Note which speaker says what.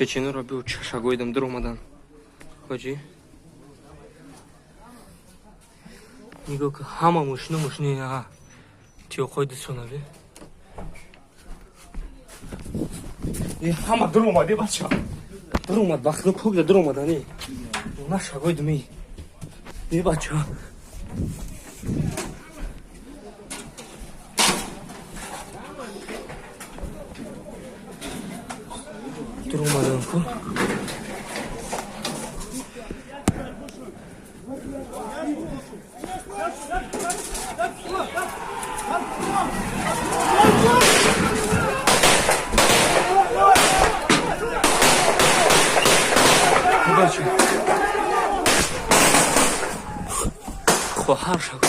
Speaker 1: Чечені робив шагойдам durmadan. Ходжі. 이거 그 하마 무시냐. 뒤에 거기도 쏘나래. 이 하마 들어오마 내 맞죠? 들어오마 막그 거기다 들어오마다니. 나 샤고이도 미. 내 맞죠? 들어오마다 않고. Бачу. Хвахар шагу.